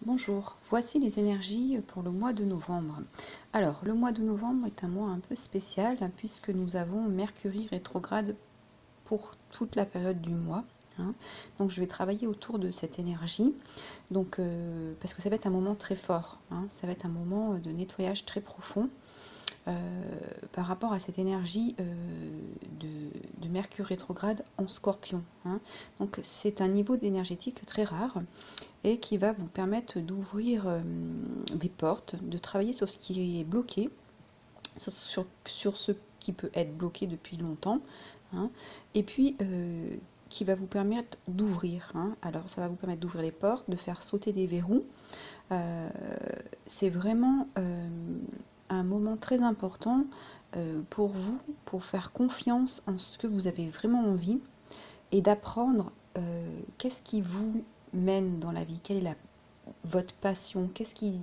Bonjour, voici les énergies pour le mois de novembre. Alors, le mois de novembre est un mois un peu spécial puisque nous avons Mercure rétrograde pour toute la période du mois. Donc, je vais travailler autour de cette énergie, parce que ça va être un moment très fort. Ça va être un moment de nettoyage très profond. Par rapport à cette énergie de Mercure rétrograde en Scorpion. Donc c'est un niveau d'énergétique très rare et qui va vous permettre d'ouvrir des portes, de travailler sur ce qui est bloqué, sur ce qui peut être bloqué depuis longtemps, et puis qui va vous permettre d'ouvrir. Alors ça va vous permettre d'ouvrir les portes, de faire sauter des verrous. C'est vraiment un moment très important pour vous, pour faire confiance en ce que vous avez vraiment envie et d'apprendre qu'est-ce qui vous mène dans la vie, quelle est votre passion, qu'est-ce qui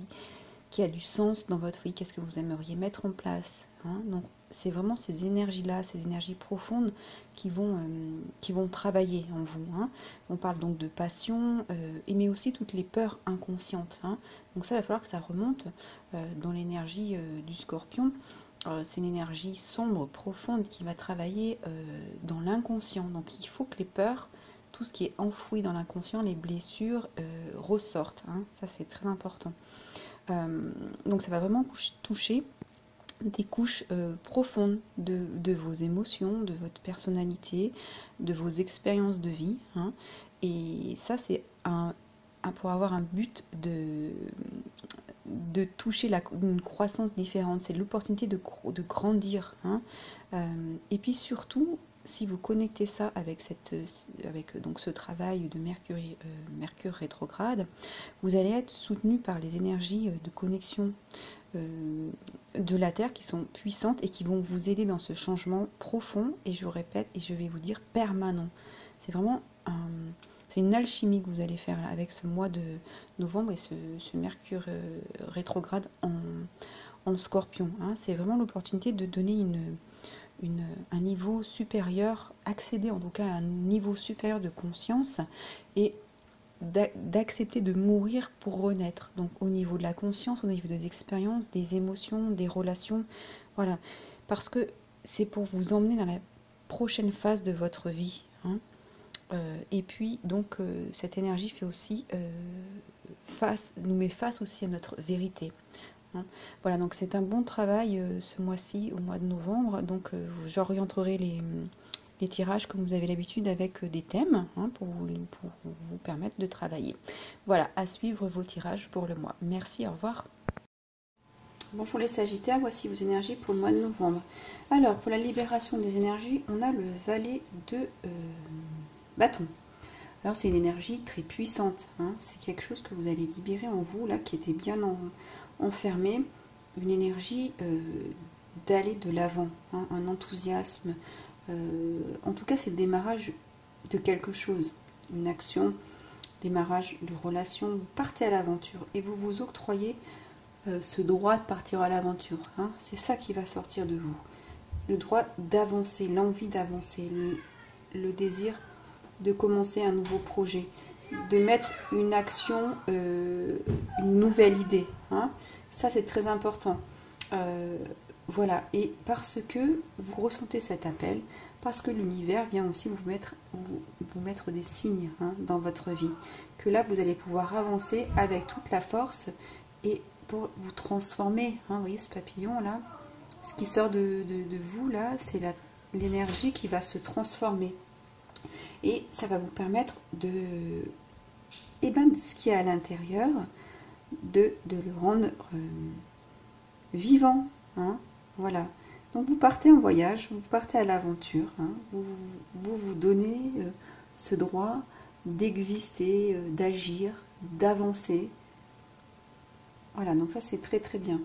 a du sens dans votre vie, qu'est-ce que vous aimeriez mettre en place. Donc c'est vraiment ces énergies-là, ces énergies profondes qui vont travailler en vous. On parle donc de passion, mais aussi toutes les peurs inconscientes. Donc ça, il va falloir que ça remonte dans l'énergie du Scorpion. C'est une énergie sombre, profonde, qui va travailler dans l'inconscient. Donc il faut que les peurs, tout ce qui est enfoui dans l'inconscient, les blessures, ressortent. Ça, c'est très important. Donc ça va vraiment toucher des couches profondes de vos émotions, de votre personnalité, de vos expériences de vie. Et ça, c'est pour avoir un but de toucher une croissance différente. C'est l'opportunité de grandir. Et puis surtout, si vous connectez ça avec donc ce travail de Mercure rétrograde, vous allez être soutenu par les énergies de connexion de la Terre qui sont puissantes et qui vont vous aider dans ce changement profond, et je répète, et je vais vous dire permanent. C'est vraiment c'est une alchimie que vous allez faire là, avec ce mois de novembre et ce Mercure rétrograde en Scorpion. C'est vraiment l'opportunité de donner un niveau supérieur, accéder en tout cas à un niveau supérieur de conscience et d'accepter de mourir pour renaître. Donc au niveau de la conscience, au niveau des expériences, des émotions, des relations, voilà. Parce que c'est pour vous emmener dans la prochaine phase de votre vie. Et puis donc cette énergie fait aussi nous met face aussi à notre vérité. Voilà, donc c'est un bon travail ce mois-ci, au mois de novembre. Donc j'orienterai les tirages comme vous avez l'habitude avec des thèmes pour vous permettre de travailler. Voilà, à suivre vos tirages pour le mois. Merci, au revoir. Bonjour les Sagittaires, voici vos énergies pour le mois de novembre. Alors, pour la libération des énergies, on a le valet de bâton. Alors, c'est une énergie très puissante. C'est quelque chose que vous allez libérer en vous, là, qui était bien enfermé. Une énergie d'aller de l'avant, un enthousiasme. En tout cas, c'est le démarrage de quelque chose, une action, démarrage de relation. Vous partez à l'aventure et vous vous octroyez ce droit de partir à l'aventure. C'est ça qui va sortir de vous. Le droit d'avancer, l'envie d'avancer, le désir de commencer un nouveau projet, de mettre une action, une nouvelle idée. Ça, c'est très important. Voilà, et parce que vous ressentez cet appel, parce que l'univers vient aussi vous mettre des signes dans votre vie, que là, vous allez pouvoir avancer avec toute la force et pour vous transformer. Vous voyez ce papillon là, ce qui sort de vous là, c'est l'énergie qui va se transformer. Et ça va vous permettre de, ce qui est à l'intérieur, de le rendre vivant. Voilà. Donc vous partez en voyage, vous partez à l'aventure. Vous donnez ce droit d'exister, d'agir, d'avancer. Voilà, donc ça c'est très très bien.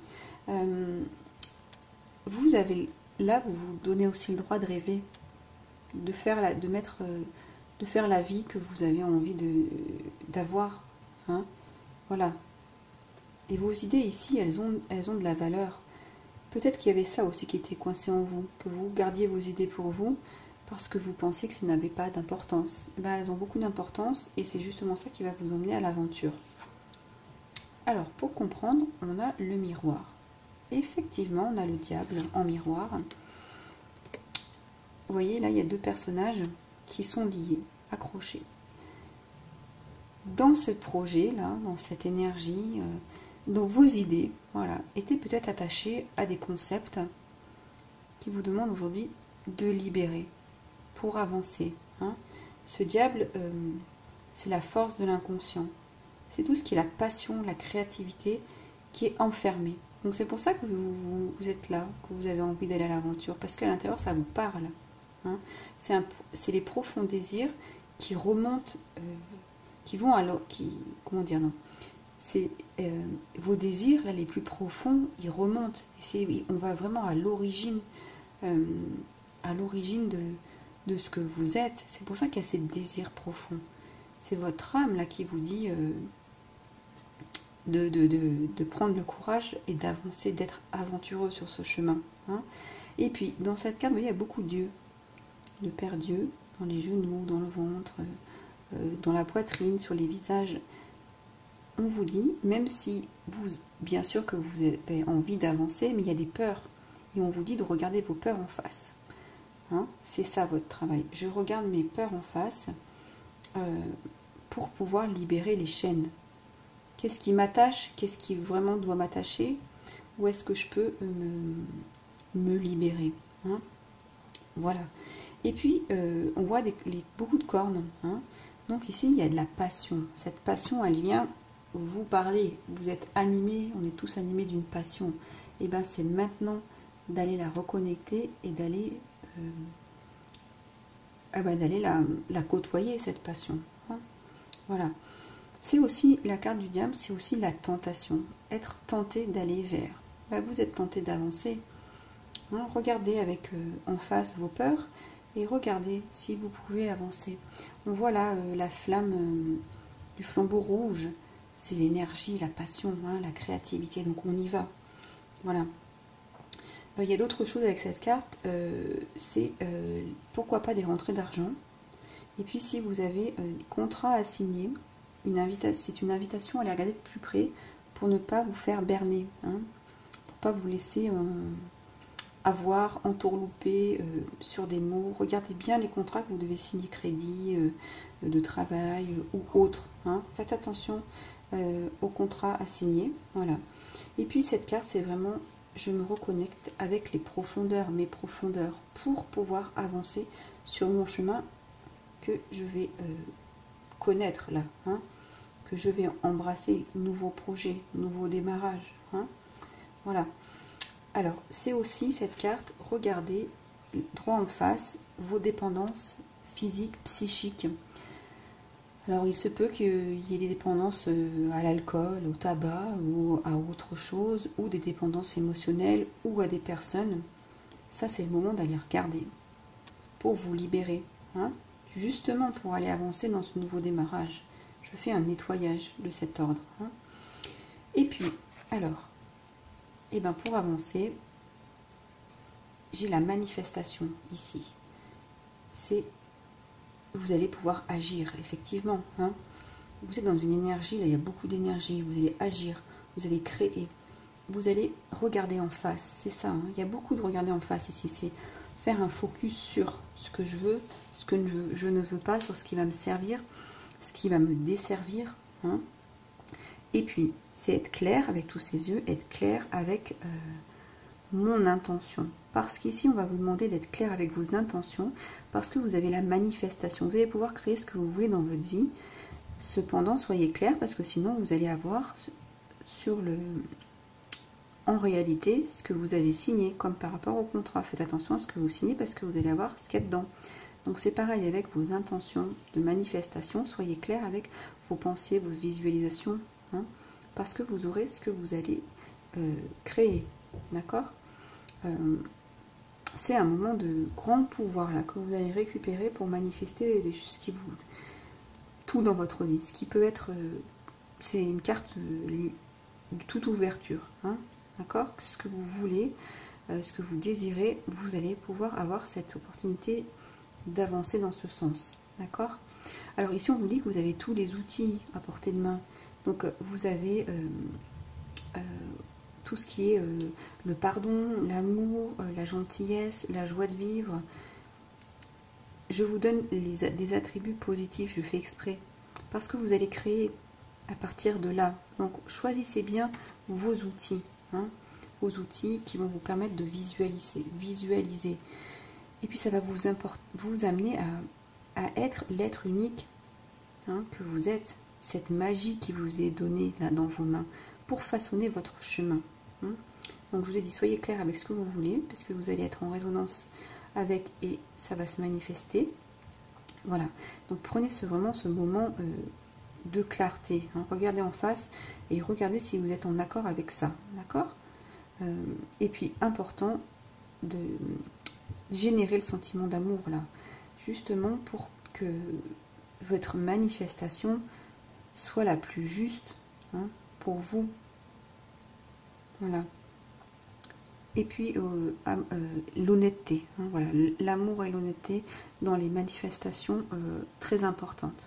Vous avez là, vous vous donnez aussi le droit de rêver, de faire la vie que vous avez envie d'avoir. Voilà. Et vos idées ici, elles ont de la valeur. Peut-être qu'il y avait ça aussi qui était coincé en vous, que vous gardiez vos idées pour vous parce que vous pensiez que ça n'avait pas d'importance. Elles ont beaucoup d'importance et c'est justement ça qui va vous emmener à l'aventure. Alors, pour comprendre, on a le miroir. Effectivement, on a le diable en miroir. Vous voyez, là, il y a deux personnages qui sont liés, accrochés. Dans ce projet-là, dans cette énergie, dans vos idées, voilà, étaient peut-être attachées à des concepts qui vous demandent aujourd'hui de libérer pour avancer. Hein. Ce diable, c'est la force de l'inconscient. C'est tout ce qui est la passion, la créativité qui est enfermée. Donc c'est pour ça que vous êtes là, que vous avez envie d'aller à l'aventure, parce qu'à l'intérieur, ça vous parle. Hein. C'est les profonds désirs qui remontent, qui vont alors, comment dire, non, c'est vos désirs là, les plus profonds, ils remontent. Et on va vraiment à l'origine de ce que vous êtes. C'est pour ça qu'il y a ces désirs profonds. C'est votre âme là qui vous dit de prendre le courage et d'avancer, d'être aventureux sur ce chemin. Hein. Et puis, dans cette carte, vous voyez, il y a beaucoup de Dieu, de Père Dieu, dans les genoux, dans le ventre, dans la poitrine, sur les visages. On vous dit, même si vous, bien sûr que vous avez envie d'avancer, mais il y a des peurs. Et on vous dit de regarder vos peurs en face. Hein, c'est ça votre travail. Je regarde mes peurs en face pour pouvoir libérer les chaînes. Qu'est-ce qui m'attache? Qu'est-ce qui vraiment doit m'attacher? Où est-ce que je peux me libérer? Hein, voilà. Et puis, on voit beaucoup de cornes. Hein. Donc ici, il y a de la passion. Cette passion, elle vient vous parler. Vous êtes animés, on est tous animés d'une passion. Et bien, c'est maintenant d'aller la reconnecter et d'aller la côtoyer, cette passion. Hein. Voilà. C'est aussi, la carte du diable, c'est aussi la tentation. Être tenté d'aller vers. Ben, vous êtes tenté d'avancer. Hein. Regardez avec en face vos peurs et regardez si vous pouvez avancer. On voit là la flamme du flambeau rouge. C'est l'énergie, la passion, hein, la créativité. Donc on y va. Voilà. Il y a d'autres choses avec cette carte. C'est pourquoi pas des rentrées d'argent. Et puis si vous avez des contrats à signer, c'est une invitation à les regarder de plus près pour ne pas vous faire berner. Hein, pour ne pas vous laisser avoir, entourlouper sur des mots. Regardez bien les contrats que vous devez signer, crédit, de travail ou autre. Hein. Faites attention aux contrats à signer. Voilà. Et puis cette carte, c'est vraiment, je me reconnecte avec les profondeurs, mes profondeurs, pour pouvoir avancer sur mon chemin que je vais connaître là. Hein, que je vais embrasser, nouveau projet, nouveau démarrage. Hein. Voilà. Alors, c'est aussi cette carte, regardez droit en face vos dépendances physiques, psychiques. Alors, il se peut qu'il y ait des dépendances à l'alcool, au tabac ou à autre chose, ou des dépendances émotionnelles ou à des personnes. Ça, c'est le moment d'aller regarder pour vous libérer. Hein, justement, pour aller avancer dans ce nouveau démarrage. Je fais un nettoyage de cet ordre. Hein. Et puis, alors, et ben pour avancer, j'ai la manifestation ici. C'est, vous allez pouvoir agir, effectivement. Hein. Vous êtes dans une énergie, là il y a beaucoup d'énergie, vous allez agir, vous allez créer, vous allez regarder en face, c'est ça. Hein. Il y a beaucoup de regarder en face ici, c'est faire un focus sur ce que je veux, ce que je ne veux pas, sur ce qui va me servir, ce qui va me desservir. Hein. Et puis, c'est être clair avec tous ces yeux, être clair avec mon intention. Parce qu'ici, on va vous demander d'être clair avec vos intentions, parce que vous avez la manifestation. Vous allez pouvoir créer ce que vous voulez dans votre vie. Cependant, soyez clair, parce que sinon, vous allez avoir en réalité ce que vous avez signé, comme par rapport au contrat. Faites attention à ce que vous signez, parce que vous allez avoir ce qu'il y a dedans. Donc, c'est pareil avec vos intentions de manifestation. Soyez clair avec vos pensées, vos visualisations. Hein, parce que vous aurez ce que vous allez créer, d'accord. C'est un moment de grand pouvoir là que vous allez récupérer pour manifester des choses qui vous, tout dans votre vie, ce qui peut être, c'est une carte de toute ouverture, hein, d'accord. Ce que vous voulez, ce que vous désirez, vous allez pouvoir avoir cette opportunité d'avancer dans ce sens, d'accord. Alors ici on vous dit que vous avez tous les outils à portée de main. Donc vous avez tout ce qui est le pardon, l'amour, la gentillesse, la joie de vivre. Je vous donne des attributs positifs, je fais exprès, parce que vous allez créer à partir de là. Donc choisissez bien vos outils, hein, vos outils qui vont vous permettre de visualiser. Et puis ça va vous amener à être l'être unique, hein, que vous êtes, cette magie qui vous est donnée là dans vos mains pour façonner votre chemin. Hein. Donc je vous ai dit, soyez clair avec ce que vous voulez, parce que vous allez être en résonance avec et ça va se manifester. Voilà, donc prenez vraiment ce moment de clarté, hein. Regardez en face et regardez si vous êtes en accord avec ça, d'accord. Et puis important de générer le sentiment d'amour là, justement pour que votre manifestation soit la plus juste, hein, pour vous. Voilà. Et puis l'honnêteté, hein, voilà, l'amour et l'honnêteté dans les manifestations, très importantes.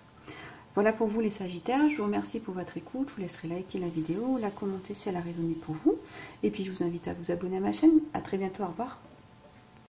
Voilà pour vous les Sagittaires, je vous remercie pour votre écoute, je vous laisserai liker la vidéo, la commenter si elle a résonné pour vous, et puis je vous invite à vous abonner à ma chaîne. À très bientôt, au revoir.